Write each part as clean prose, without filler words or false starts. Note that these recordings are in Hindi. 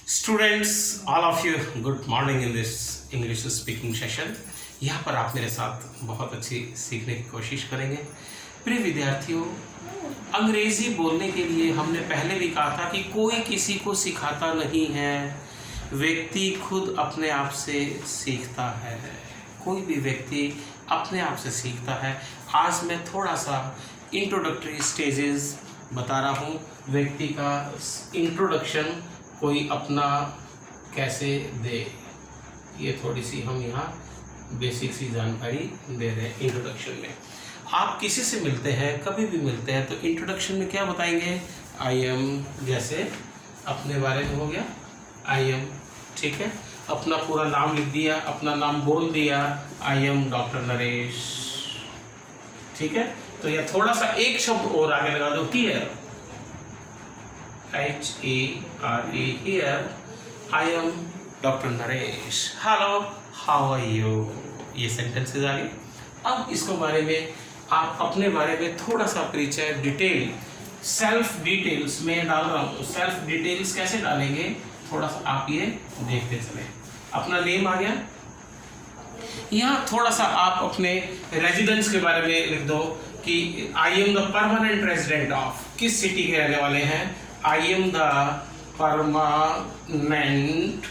Students, all of you, good morning in this English speaking session. यहाँ पर आप मेरे साथ बहुत अच्छी सीखने की कोशिश करेंगे। प्रिय विद्यार्थियों, अंग्रेज़ी बोलने के लिए हमने पहले भी कहा था कि कोई किसी को सिखाता नहीं है, व्यक्ति खुद अपने आप से सीखता है। कोई भी व्यक्ति अपने आप से सीखता है। आज मैं थोड़ा सा इंट्रोडक्टरी स्टेजेस बता रहा हूँ। व्यक्ति का इंट्रोडक्शन कोई अपना कैसे दे, ये थोड़ी सी हम यहाँ बेसिक सी जानकारी दे रहे हैं। इंट्रोडक्शन में आप किसी से मिलते हैं, कभी भी मिलते हैं, तो इंट्रोडक्शन में क्या बताएंगे? आई एम, जैसे अपने बारे में हो गया आई एम, ठीक है। अपना पूरा नाम लिख दिया, अपना नाम बोल दिया, आई एम डॉक्टर नरेश, ठीक है। तो यह थोड़ा सा एक शब्द और आगे लगा दो, here, HERE, here, I am doctor Naresh, hello, how are you. ये सेंटेंसेज आ गए। अब इसको बारे में आप अपने बारे में थोड़ा सा परिचय, डिटेल, सेल्फ डिटेल्स में डाल रहा हूँ। सेल्फ डिटेल्स कैसे डालेंगे, थोड़ा सा आप ये देखते चले। अपना नेम आ गया। यहाँ थोड़ा सा आप अपने रेजिडेंस के बारे में लिख दो कि आई am the permanent resident of, किस सिटी के रहने वाले हैं। आई am the permanent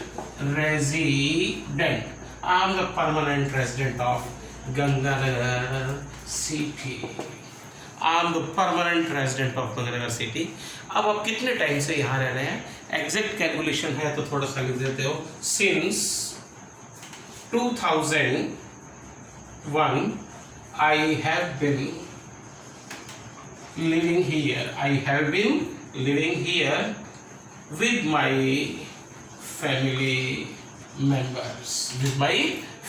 resident, I am the permanent resident of Ganganagar city, I am the permanent resident of Ganganagar city. अब आप कितने टाइम से यहाँ रह रहे हैं, एग्जैक्ट कैलकुलेशन है तो थोड़ा सा लिख देते हो। Since 2001 I have been living here. I have been living here with my family members. With my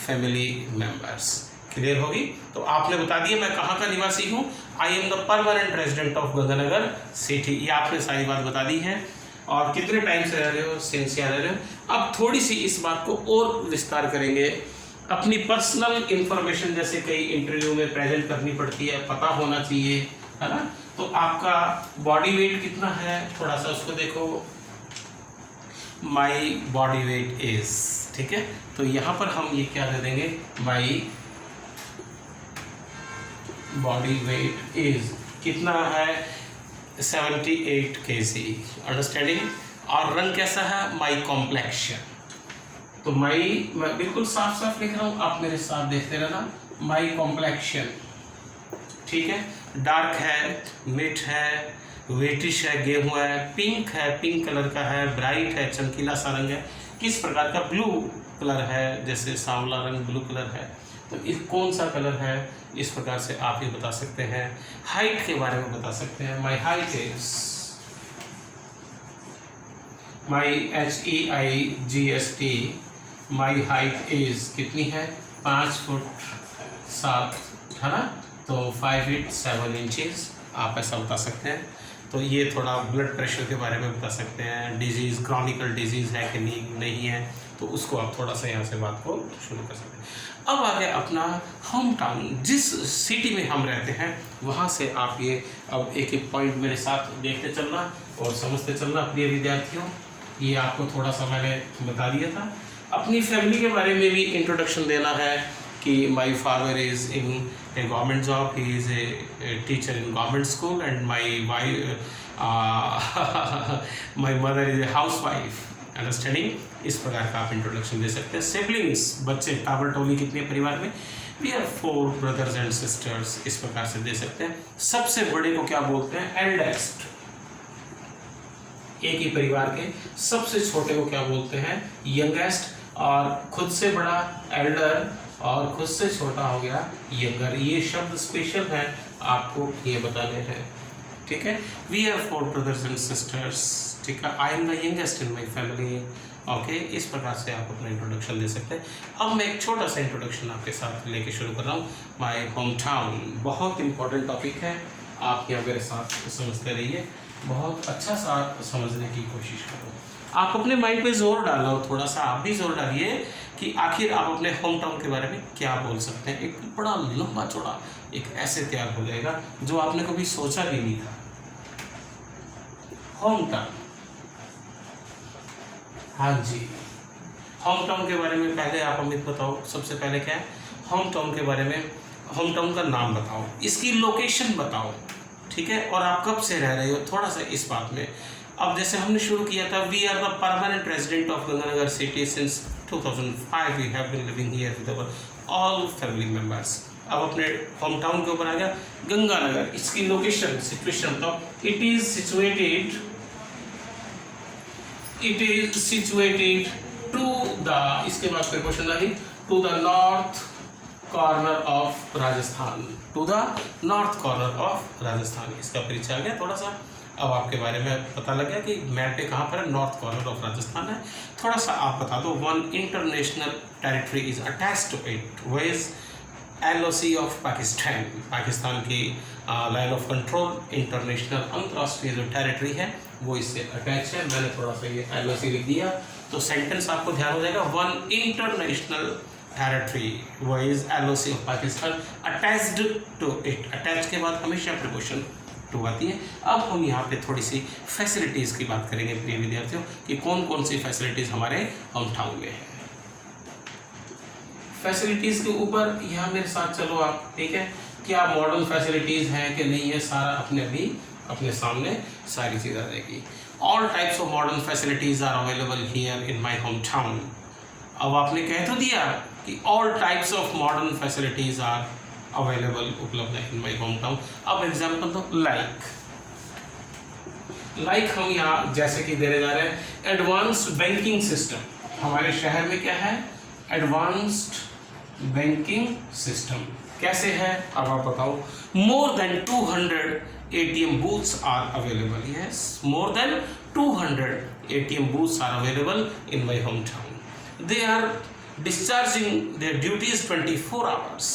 family members. Clear होगी? तो आपने बता दिया मैं कहाँ का निवासी हूँ। आई am the permanent resident of Ganganagar city, ये आपने सारी बात बता दी है। और कितने टाइम से रह रहे हो, सिंस यहाँ रह रहे हो। अब थोड़ी सी इस बात को और विस्तार करेंगे। अपनी पर्सनल इंफॉर्मेशन जैसे कई इंटरव्यू में प्रेजेंट करनी पड़ती है, पता होना चाहिए, है ना। तो आपका बॉडी वेट कितना है, थोड़ा सा उसको देखो। माई बॉडी वेट इज, ठीक है। तो यहाँ पर हम ये क्या दे देंगे, माई बॉडी वेट इज कितना है, 78 kg, अंडरस्टैंडिंग। और रंग कैसा है, माई कॉम्प्लेक्शन। तो माई, मैं बिल्कुल साफ साफ लिख रहा हूँ, आप मेरे साथ देखते रहना। माई कॉम्प्लेक्शन, ठीक है। डार्क है, मिड है, वेटिश है, गेहूं है, पिंक है, पिंक कलर का है, ब्राइट है, चमकीला सा रंग है। किस प्रकार का, ब्लू कलर है, जैसे सांवला रंग ब्लू कलर है। तो इस कौन सा कलर है, इस प्रकार से आप ये बता सकते हैं। हाइट के बारे में बता सकते हैं। My height is, my HEIGST, my height is कितनी है, 5 फुट 7, है ना। तो 5 फीट 7 इंचेस, आप ऐसा बता सकते हैं। तो ये थोड़ा ब्लड प्रेशर के बारे में बता सकते हैं। डिजीज़, क्रॉनिकल डिजीज़ है कि नहीं है, तो उसको आप थोड़ा सा यहाँ से बात को शुरू कर सकते हैं। अब आ गया अपना होम टाउन, जिस सिटी में हम रहते हैं वहाँ से आप ये अब एक एक पॉइंट मेरे साथ देखते चलना और समझते चलना। प्रिय विद्यार्थियों, ये आपको थोड़ा सा मैंने बता दिया था। अपनी फैमिली के बारे में भी इंट्रोडक्शन देना है कि my father is in A government job, he is a teacher in government school, and my mother is a house wife, understanding. इस प्रकार का आप इंट्रोडक्शन दे सकते हैं। सिबलिंग्स, बच्चे, टाबर टोली कितने परिवार में, we are 4 brothers and sisters, इस प्रकार से दे सकते हैं। सबसे बड़े को क्या बोलते हैं, एल्डेस्ट, एक ही परिवार के। सबसे छोटे को क्या बोलते हैं, यंगेस्ट। और खुद से बड़ा एल्डर, और खुद से छोटा हो गया यंगर। ये शब्द स्पेशल है, आपको ये बताने हैं, ठीक है। We are 4 brothers and sisters, ठीक है। I am the youngest in my family, okay. इस प्रकार से आप अपना इंट्रोडक्शन दे सकते हैं। अब मैं एक छोटा सा इंट्रोडक्शन आपके साथ लेके शुरू कर रहा हूँ। माई होम टाउन बहुत इंपॉर्टेंट टॉपिक है, आप यहाँ मेरे साथ समझते रहिए, बहुत अच्छा सा समझने की कोशिश करो। आप अपने माइंड पे जोर डालो, थोड़ा सा आप भी जोर डालिए कि आखिर आप अपने होम टाउन के बारे में क्या बोल सकते हैं। एक बड़ा लंबा चौड़ा एक ऐसे तैयार हो जाएगा जो आपने कभी सोचा भी नहीं था। होम टाउन, हाँ जी, होम टाउन के बारे में पहले आप अमित बताओ, सबसे पहले क्या है होम टाउन के बारे में। होम टाउन का नाम बताओ, इसकी लोकेशन बताओ, ठीक है, और आप कब से रह रहे हो, थोड़ा सा इस बात में। अब जैसे हमने शुरू किया था, we are the permanent resident of Ganganagar city since 2005, we have been living here with our all family members. अब अपने होम टाउन के ऊपर आ गया गंगानगर, इसकी लोकेशन सिचुएशन बताओ। It is situated to the, इसके बाद फिर क्वेश्चन आएगी, to the north corner of Rajasthan, to the north corner of Rajasthan. इसका परिचय आ गया थोड़ा सा, अब आपके बारे में पता लग गया कि मैप पे कहाँ पर है, नॉर्थ कॉर्नर ऑफ राजस्थान है। थोड़ा सा आप बता दो, one international territory is attached to it, वो is LOC of Pakistan, Pakistan की लाइन ऑफ कंट्रोल, इंटरनेशनल अंतर्राष्ट्रीय जो टेरिटरी है वो इससे अटैच है। मैंने थोड़ा सा ये LOC लिख दिया तो सेंटेंस आपको ध्यान हो जाएगा, वन इंटरनेशनल टेरिटरी वो is LOC of Pakistan attached to it. Attach के बाद हमेशा प्रीपोजिशन टू आती है। अब हम यहाँ पे थोड़ी सी फैसिलिटीज़ की बात करेंगे प्रिय विद्यार्थियों कि कौन कौन सी फैसिलिटीज़ हमारे होम टाउन में है। फैसिलिटीज़ के ऊपर यहाँ मेरे साथ चलो आप, ठीक है, क्या मॉडर्न फैसिलिटीज़ हैं कि नहीं है, सारा अपने सामने सारी चीज़ आ जाएगी। All types of modern facilities are available here in my home town. अब आपने कह तो दिया कि all types of modern facilities are available, उपलब्ध है इन माई होम टाउन। अब एग्जाम्पल दो, लाइक हम यहाँ जैसे कि देने जा रहे हैं, एडवांस्ड बैंकिंग सिस्टम। हमारे शहर में क्या है, एडवांस्ड बैंकिंग सिस्टम कैसे है, अब आप बताओ। More than 200 ATM booths are available. Yes, more than 200 ATM booths are available in my hometown. They are discharging their duties 24 hours.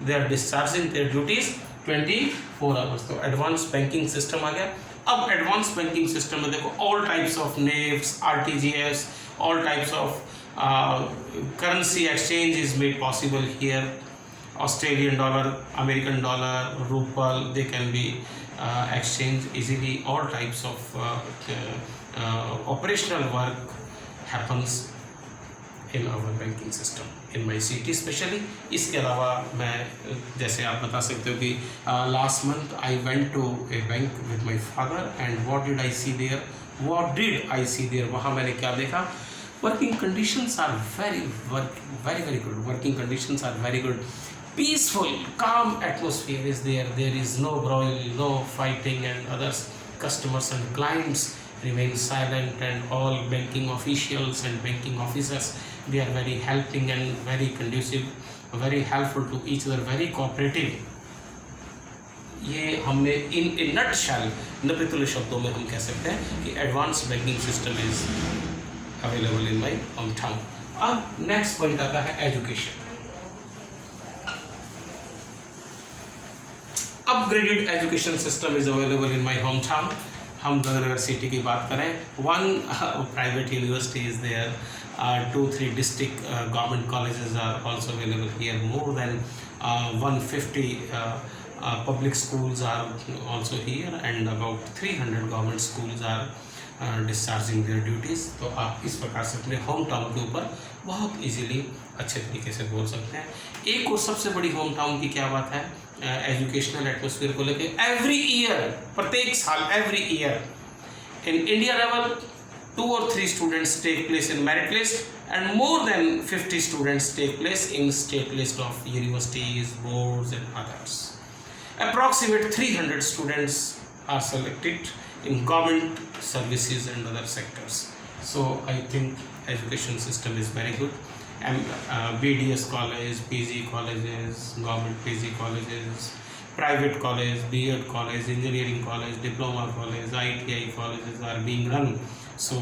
They are discharging their duties 24 hours. तो एडवांस बैंकिंग सिस्टम आ गया। अब एडवांस बैंकिंग सिस्टम में देखो, all types of NEFT, RTGS, all types of currency exchange is made possible here. Australian dollar, American dollar, ruble, they can be exchanged easily. All types of operational work happens in our banking system in my city especially. इसके अलावा मैं, जैसे आप बता सकते हो कि last month I went to a bank with my father and what did I see there? वहाँ मैंने क्या देखा, working conditions are very good. Working conditions are very good. Peaceful, calm atmosphere is there. There is no broil, no fighting and others. Customers and clients remain silent, and all banking officials and banking officers, they are very helping and very conducive, very helpful to each other, very cooperative. ये हमने in nutshell, नपीतुल शब्दों में हम कह सकते हैं कि advance banking system is available in my home town. अब नेक्स्ट पॉइंट आता है education. Upgraded education system is available in my home town. हम गंगानगर सिटी की बात करें, one private university is there, 2-3 district government colleges are also available here, more than 150 public schools are also here and about 300 government schools are discharging their duties. तो आप इस प्रकार से अपने होम टाउन के ऊपर बहुत इजीली अच्छे तरीके से बोल सकते हैं। एक और सबसे बड़ी होम टाउन की क्या बात है, एजुकेशनल एटमोसफियर को लेके, एवरी ईयर, प्रत्येक साल, every year in India level 2 or 3 students take place in merit list and more than 50 students take place in state list of universities, boards and others. Approximate 300 students are selected in government services and other sectors. So I think education system is very good. And BDS college, PG colleges, government PG colleges, private college, B.Ed college, engineering college, diploma college, ITI colleges are being run. So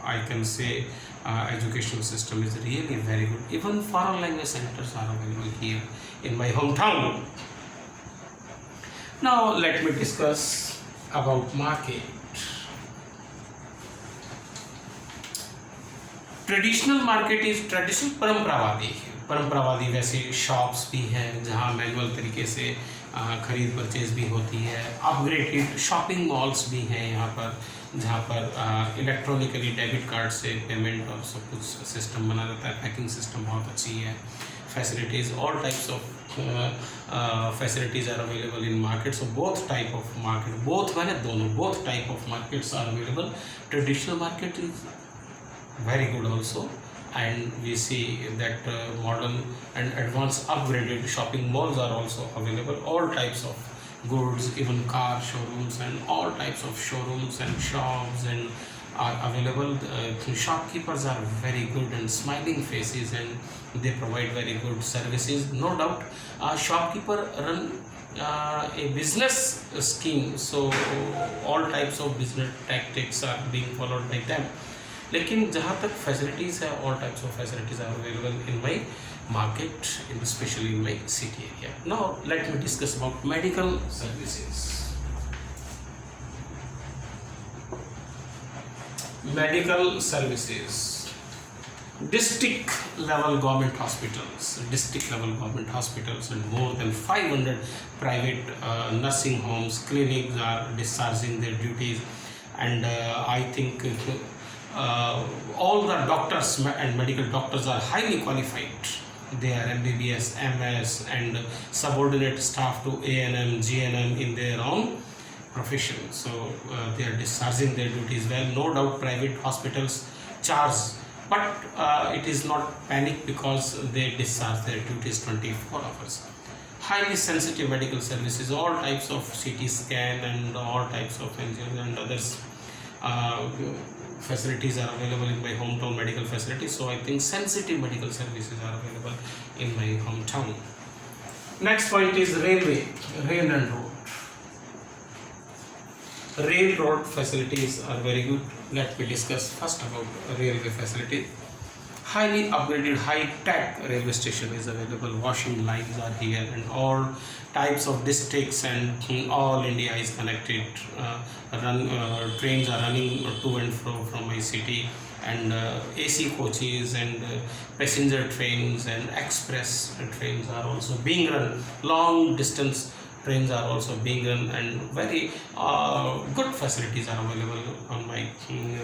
I can say education system is really very good. Even foreign language centers are available here in my hometown. Now let me discuss about market. Traditional market is परंपरावादी। वैसे शॉप्स भी हैं जहाँ मैनुअल तरीके से ख़रीद परचेज भी होती है। अपग्रेडेड शॉपिंग मॉल्स भी हैं यहाँ पर, जहाँ पर इलेक्ट्रॉनिकली डेबिट कार्ड से पेमेंट और सब कुछ सिस्टम बना रहता है। पैकिंग सिस्टम बहुत अच्छी है। Facilities, all types of facilities are available in market. So both type of market, both मैंने दोनों, both type of markets are available. Traditional market is very good also, and we see that modern and advanced upgraded shopping malls are also available. All types of goods, even car showrooms and all types of showrooms and shops and are available. Shopkeepers are very good and smiling faces, and they provide very good services. No doubt, shopkeeper run a business scheme, so all types of business tactics are being followed by them. लेकिन जहाँ तक फैसिलिटीज़ है, all types of facilities are available in my market, especially in my city area. Now let me discuss about medical services. Medical services, district level government hospitals and more than 500 private nursing homes, clinics are discharging their duties, and I think all the doctors and medical doctors are highly qualified. They are MBBS, MS and subordinate staff to ANM, GNM in their own profession. So they are discharging their duties well. No doubt private hospitals charge, but it is not panic because they discharge their duties 24 hours. Highly sensitive medical services, all types of CT scan and all types of engines and others facilities are available in my hometown medical facilities. So I think sensitive medical services are available in my hometown. Next point is railway, rail and road. Railroad facilities are very good. Let me discuss first about railway facility. Highly upgraded, high-tech railway station is available. Washing lines are here, and all types of districts and all India is connected. Trains are running to and fro from my city, and AC coaches and passenger trains and express trains are also being run. Long distance trains are also being run, and very good facilities are available on my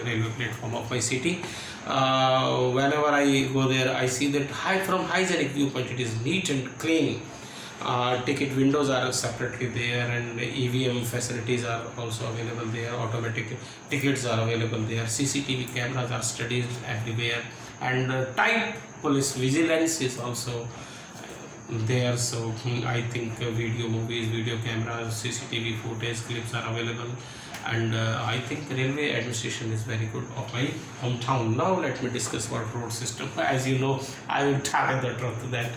railway platform of my city. Whenever I go there, I see that from hygienic viewpoint it is neat and clean. Ticket windows are separately there, and EVM facilities are also available there. Automatic tickets are available there. CCTV cameras are studied everywhere, and tight police vigilance is also there. So I think video movies, video cameras, CCTV footage clips are available, and I think railway administration is very good of my hometown. Now let me discuss about road system. As you know, I will tell the truth that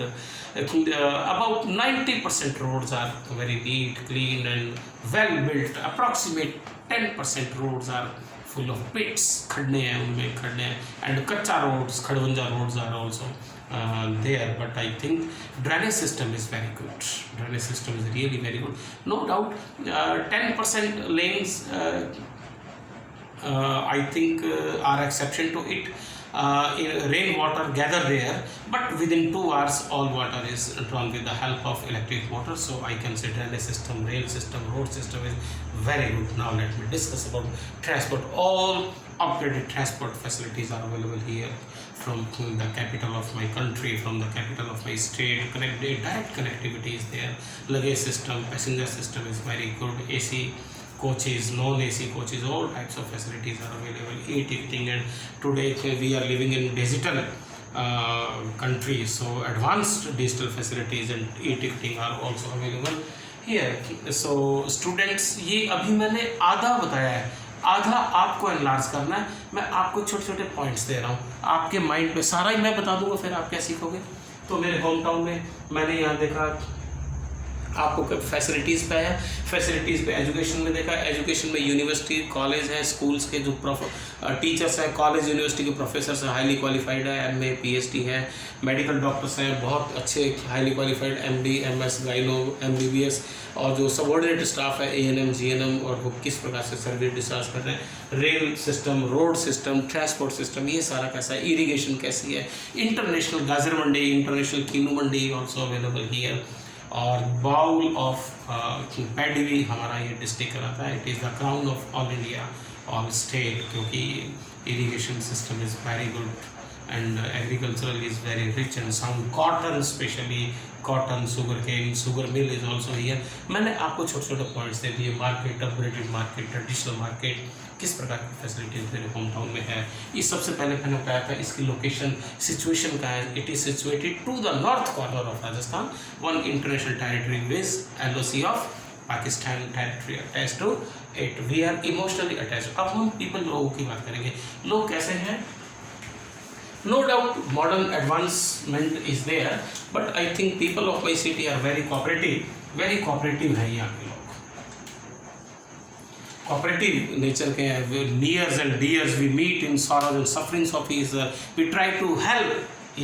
about 90% roads are very neat, clean and well built. Approximate 10% roads are full of pits, khadne hain, unme khadne hain, and kacha roads, khadvanja roads are also there. But I think drainage system is very good. Drainage system is really very good. No doubt 10% lanes I think are exception to it. Rainwater gather there, but within 2 hours all water is drawn with the help of electric motor. So I can say drainage system, rail system, road system is very good. Now let me discuss about transport. All upgraded transport facilities are available here from the capital of my country, from the capital of my state. Direct connectivity is there. Luggage system, passenger system is very good. AC coaches, non-AC coaches, all types of facilities are available. E-ticketing, and today we are living in digital country, so advanced digital facilities and e-ticketing are also available here. So students, ये अभी मैंने आधा बताया है, आधा आपको एनलार्ज करना है. मैं आपको छोटे छोटे पॉइंट्स दे रहा हूँ, आपके माइंड में सारा ही मैं बता दूंगा, फिर आप क्या सीखोगे. तो मेरे होम टाउन में मैंने यहाँ देखा आपको फैसिलिटीज़ पे है, फैसिलिटीज़ पे एजुकेशन में देखा, एजुकेशन में यूनिवर्सिटी कॉलेज है, स्कूल्स के जो टीचर्स हैं, कॉलेज यूनिवर्सिटी के प्रोफेसर्स हैं, हाईली क्वालिफाइड है, MA PhD है, मेडिकल डॉक्टर्स हैं बहुत अच्छे highly qualified, MD MS gyno MBBS, और जो सबऑर्डिनेट स्टाफ है ANM GNM, और वो किस प्रकार से सर्विस डिस्चार्ज कर रहे हैं. Rail system, road system, transport system, ये सारा कैसा है, इरीगेशन कैसी है, इंटरनेशनल गाजर मंडी, इंटरनेशनल कीनू मंडी ऑल्सो अवेलेबल हियर. और बाउल ऑफ पैडी हमारा ये डिस्ट्रिक्ट कहलाता है। It is the crown of all India all state, क्योंकि irrigation system is very good and agricultural is very rich and sound. Cotton especially, cotton, sugar cane, sugar mill is also here. मैंने आपको छोटे छोटे पॉइंट्स दे दिए। Market, upgraded market, traditional market, किस प्रकार की फैसिलिटीज मेरे होम टाउन में है। ये सबसे पहले मैंने बताया था इसकी लोकेशन सिचुएशन का है। It is situated to the north corner of Rajasthan, one international territory with LOC of Pakistan territory attach to it. We are emotionally attach. अब हम पीपल, लोगों की बात करेंगे। लोग कैसे हैं? No doubt modern advancement is there, but I think people of my city are very cooperative है यहाँ के लोग। cooperative nature के हैं, nears and dears, we meet in sorrows and sufferings of each other, we try to help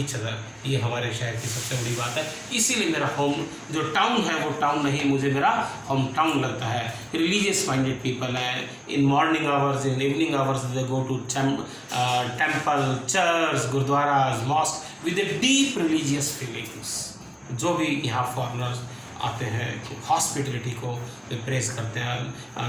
each other। ये हमारे शहर की सबसे बड़ी बात है। इसीलिए मेरा होम जो टाउन है वो टाउन नहीं, मुझे मेरा होम टाउन लगता है। रिलीजियस माइंडेड पीपल है। In morning hours, in evening hours they go to temple, church, gurudwaras, mosque with a deep religious feelings. जो भी यहाँ फॉरनर्स आते हैं हॉस्पिटलिटी को प्रेस करते हैं।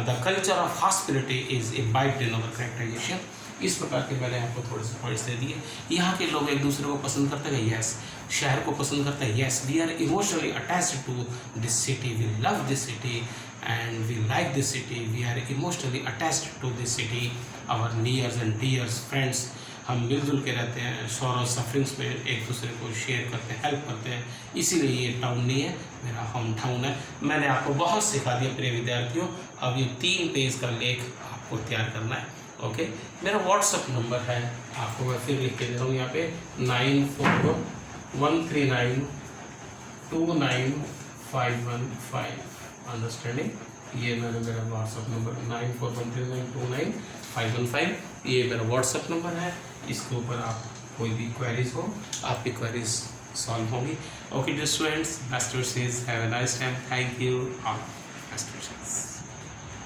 The culture of hospitality is imbibed in our characterisation. इस प्रकार के मैंने आपको थोड़े से पॉइंट्स दे दिए। यहाँ के लोग एक दूसरे को पसंद करते हैं, यस। शहर को पसंद करते हैं, yes. We are emotionally attached to this city, we love this city and we like this city, we are emotionally attached to this city. Our nears and dears friends, हम मिलजुल के रहते हैं, सॉरो सफरिंग्स में एक दूसरे को शेयर करते हैं, हेल्प करते हैं। इसीलिए ये टाउन नहीं है, मेरा होम टाउन है। मैंने आपको बहुत सिखा दिया प्रिय विद्यार्थियों। अब ये 3 पेज का लेख आपको तैयार करना है। ओके, मेरा व्हाट्सअप नंबर है, आपको मैं फिर लिख के दे रहा हूँ यहाँ पे 9413929515। अंडरस्टैंडिंग? ये मैंने मेरा व्हाट्सअप नंबर 9413929515, ये मेरा व्हाट्सअप नंबर है। इसके ऊपर आप कोई भी क्वेरीज हो, आपकी क्वेरीज सॉल्व होंगी। Okay dear students, best wishes, have a nice time. Thank you all, best wishes.